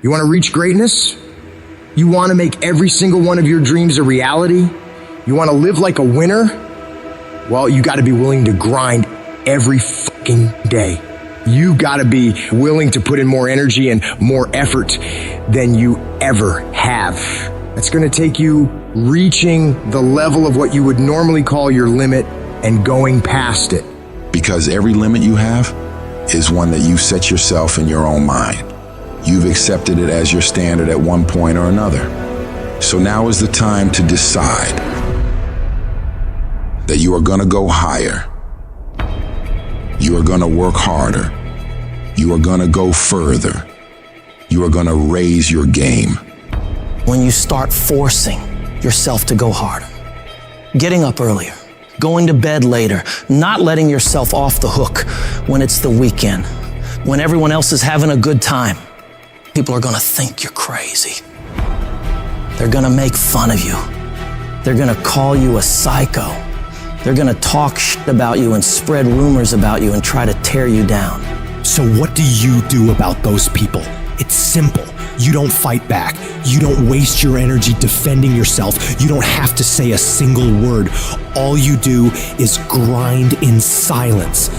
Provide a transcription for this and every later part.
You want to reach greatness? You want to make every single one of your dreams a reality? You want to live like a winner? Well, you got to be willing to grind every fucking day. You got to be willing to put in more energy and more effort than you ever have. That's going to take you reaching the level of what you would normally call your limit and going past it. Because every limit you have is one that you set yourself in your own mind. You've accepted it as your standard at one point or another. So now is the time to decide that you are going to go higher. You are going to work harder. You are going to go further. You are going to raise your game. When you start forcing yourself to go harder, getting up earlier, going to bed later, not letting yourself off the hook when it's the weekend, when everyone else is having a good time, people are going to think you're crazy. They're going to make fun of you. They're going to call you a psycho. They're going to talk shit about you and spread rumors about you and try to tear you down. So what do you do about those people? It's simple. You don't fight back. You don't waste your energy defending yourself. You don't have to say a single word. All you do is grind in silence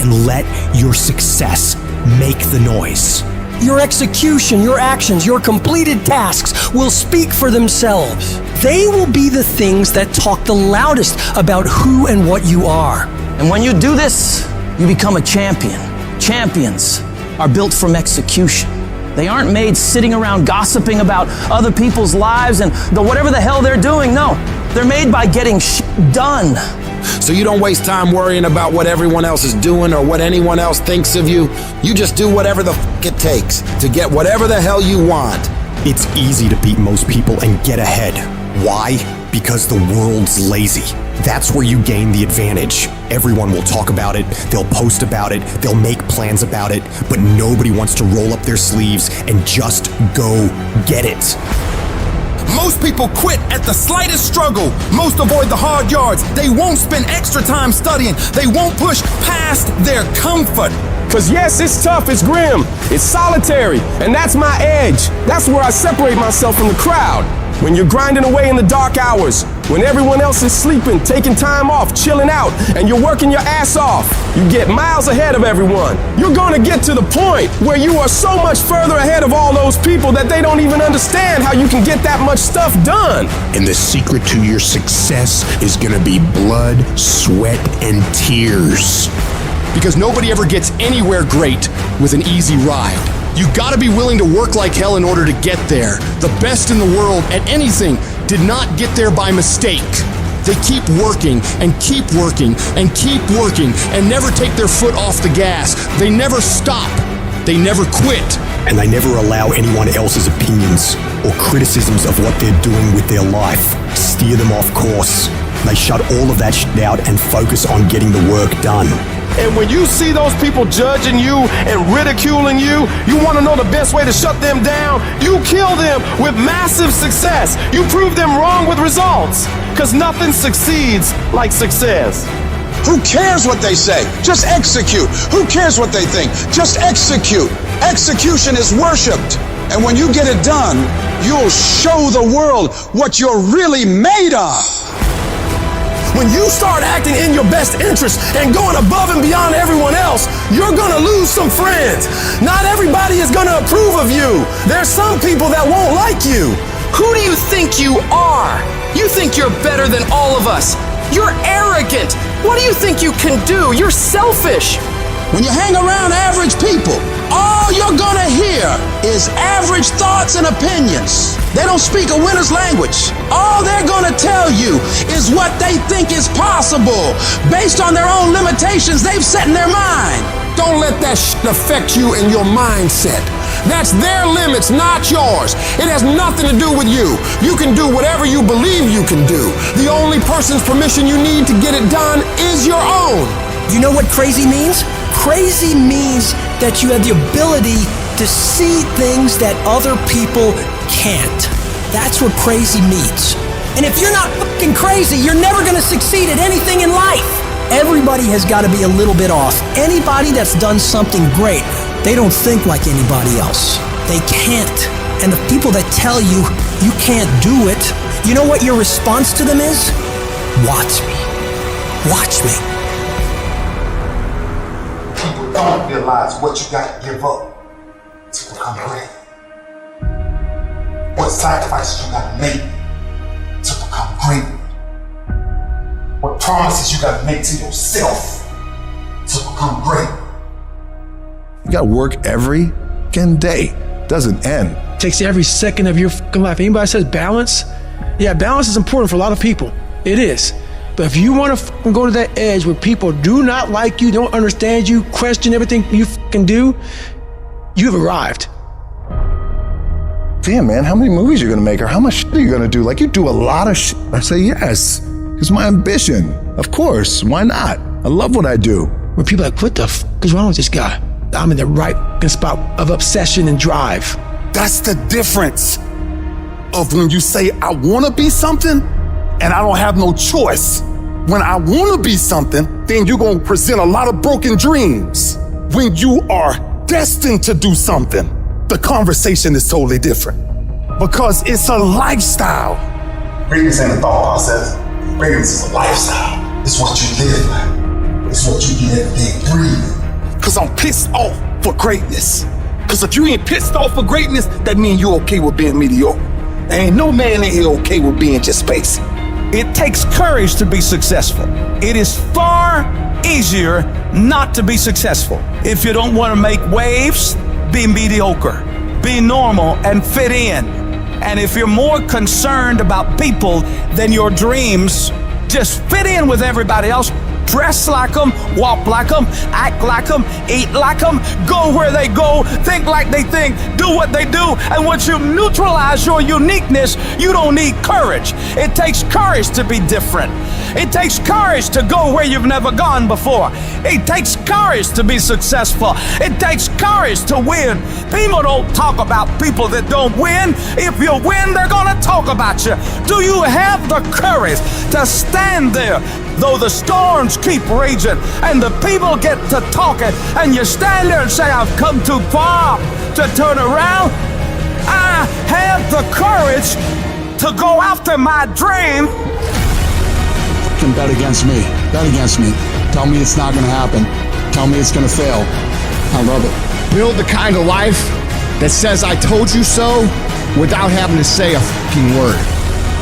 and let your success make the noise. Your execution, your actions, your completed tasks will speak for themselves. They will be the things that talk the loudest about who and what you are. And when you do this, you become a champion. Champions are built from execution. They aren't made sitting around gossiping about other people's lives and whatever the hell they're doing. No, they're made by getting shit done. So you don't waste time worrying about what everyone else is doing or what anyone else thinks of you. You just do whatever the fuck it takes to get whatever the hell you want. It's easy to beat most people and get ahead. Why? Because the world's lazy. That's where you gain the advantage. Everyone will talk about it, they'll post about it, they'll make plans about it, but nobody wants to roll up their sleeves and just go get it. Most people quit at the slightest struggle. Most avoid the hard yards. They won't spend extra time studying. They won't push past their comfort. Cause yes, it's tough, it's grim, it's solitary, and that's my edge. That's where I separate myself from the crowd. When you're grinding away in the dark hours, when everyone else is sleeping, taking time off, chilling out, and you're working your ass off, you get miles ahead of everyone. You're gonna get to the point where you are so much further ahead of all those people that they don't even understand how you can get that much stuff done. And the secret to your success is gonna be blood, sweat, and tears. Because nobody ever gets anywhere great with an easy ride. You gotta be willing to work like hell in order to get there. The best in the world at anything did not get there by mistake. They keep working and keep working and keep working and never take their foot off the gas. They never stop. They never quit. And they never allow anyone else's opinions or criticisms of what they're doing with their life steer them off course. They shut all of that shit out and focus on getting the work done. And when you see those people judging you and ridiculing you, you want to know the best way to shut them down? You kill them with massive success. You prove them wrong with results. Because nothing succeeds like success. Who cares what they say? Just execute. Who cares what they think? Just execute. Execution is worshipped. And when you get it done, you'll show the world what you're really made of. When you start acting in your best interest and going above and beyond everyone else, you're gonna lose some friends. Not everybody is gonna approve of you. There's some people that won't like you. Who do you think you are? You think you're better than all of us. You're arrogant. What do you think you can do? You're selfish. When you hang around average people, all you're gonna hear is average thoughts and opinions. They don't speak a winner's language. All they're gonna tell you is what they think is possible based on their own limitations they've set in their mind. Don't let that shit affect you and your mindset. That's their limits, not yours. It has nothing to do with you. You can do whatever you believe you can do. The only person's permission you need to get it done is your own. You know what crazy means? Crazy means that you have the ability to see things that other people can't. That's what crazy means. And if you're not fucking crazy, you're never gonna succeed at anything in life. Everybody has got to be a little bit off. Anybody that's done something great, they don't think like anybody else. they can't. And the people that tell you you can't do it, you know what your response to them is? Watch me. Watch me. People don't realize what you got to give up to become great. What sacrifices you got to make to become great. What promises you got to make to yourself to become great. You got to work every fucking day. Doesn't end. Takes every second of your fucking life. Anybody says balance? Yeah, balance is important for a lot of people. It is. But if you want to fucking go to that edge where people do not like you, don't understand you, question everything you fucking do, you've arrived. Damn, man, how many movies are you gonna make, or how much shit are you gonna do? Like, you do a lot of shit. I say yes. It's my ambition. Of course, why not? I love what I do. When people are like, what the fuck is wrong with this guy? I'm in the right fucking spot of obsession and drive. That's the difference of when you say, I wanna be something, and I don't have no choice. When I wanna be something, then you're gonna present a lot of broken dreams. When you are destined to do something, the conversation is totally different because it's a lifestyle. Greatness ain't a thought process. Greatness is a lifestyle. It's what you live by. It's what you get every day breathe. Cause I'm pissed off for greatness. Cause if you ain't pissed off for greatness, that means you're okay with being mediocre. There ain't no man in here okay with being just basic. It takes courage to be successful. It is far easier not to be successful. If you don't want to make waves, be mediocre, be normal and fit in. And if you're more concerned about people than your dreams, just fit in with everybody else. Dress like them, walk like them, act like them, eat like them, go where they go, think like they think, do what they do. And once you neutralize your uniqueness, you don't need courage. It takes courage to be different. It takes courage to go where you've never gone before. It takes courage to be successful. It takes courage to win. People don't talk about people that don't win. If you win, they're gonna talk about you. Do you have the courage to stand there though the storms keep raging and the people get to talking and you stand there and say, I've come too far to turn around? I have the courage to go after my dream. Can bet against me. Bet against me. Tell me it's not going to happen. Tell me it's going to fail. I love it. Build the kind of life that says I told you so without having to say a fucking word.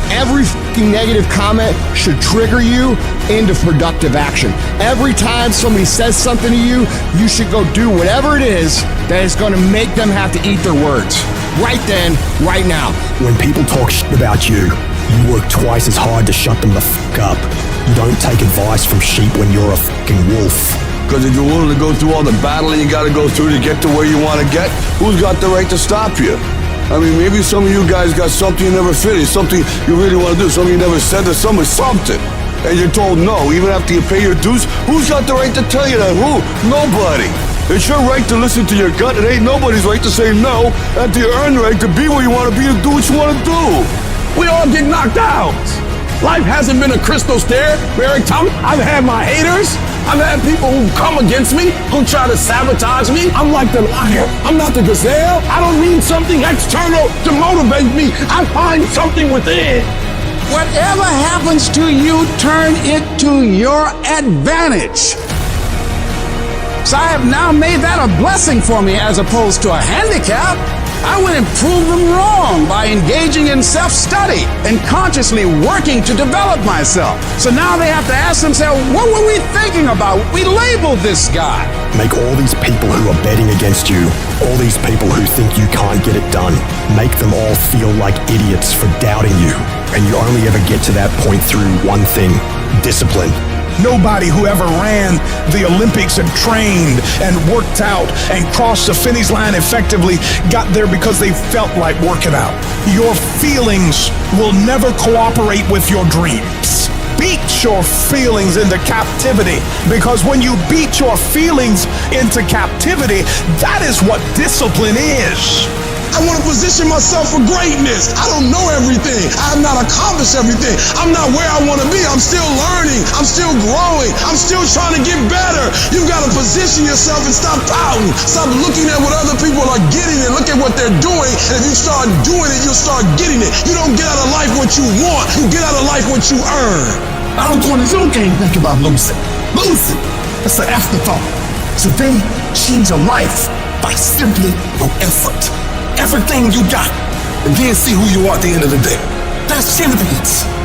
Every fucking negative comment should trigger you into productive action. Every time somebody says something to you, you should go do whatever it is that is going to make them have to eat their words. Right then, right now. When people talk shit about you, you work twice as hard to shut them the fuck up. You don't take advice from sheep when you're a fucking wolf. Because if you're willing to go through all the battling you gotta go through to get to where you want to get, who's got the right to stop you? I mean, maybe some of you guys got something you never finished, something you really want to do, something you never said to somebody, something. And you're told no, even after you pay your dues. Who's got the right to tell you that? Who? Nobody. It's your right to listen to your gut. It ain't nobody's right to say no. After you earn the right to be where you want to be and do what you want to do. We all get knocked out. Life hasn't been a crystal stair. Eric Thomas, I've had my haters. I've had people who come against me, who try to sabotage me. I'm like the lion. I'm not the gazelle. I don't need something external to motivate me. I find something within. Whatever happens to you, turn it to your advantage. So I have now made that a blessing for me as opposed to a handicap. I went and proved them wrong by engaging in self-study and consciously working to develop myself. So now they have to ask themselves, what were we thinking about? We labeled this guy. Make all these people who are betting against you, all these people who think you can't get it done, make them all feel like idiots for doubting you. And you only ever get to that point through one thing: discipline. Nobody who ever ran the Olympics and trained and worked out and crossed the finish line effectively got there because they felt like working out. Your feelings will never cooperate with your dreams. Beat your feelings into captivity, because when you beat your feelings into captivity, that is what discipline is. I want to position myself for greatness. I don't know everything. I have not accomplished everything. I'm not where I want to be. I'm still learning. I'm still growing. I'm still trying to get better. You've got to position yourself and stop pouting. Stop looking at what other people are getting and look at what they're doing. And if you start doing it, you'll start getting it. You don't get out of life what you want. You get out of life what you earn. I don't go into your game thinking about losing. Losing, that's an afterthought. Today, change your life by simply your effort. Everything you got, and then see who you are at the end of the day. That's champions.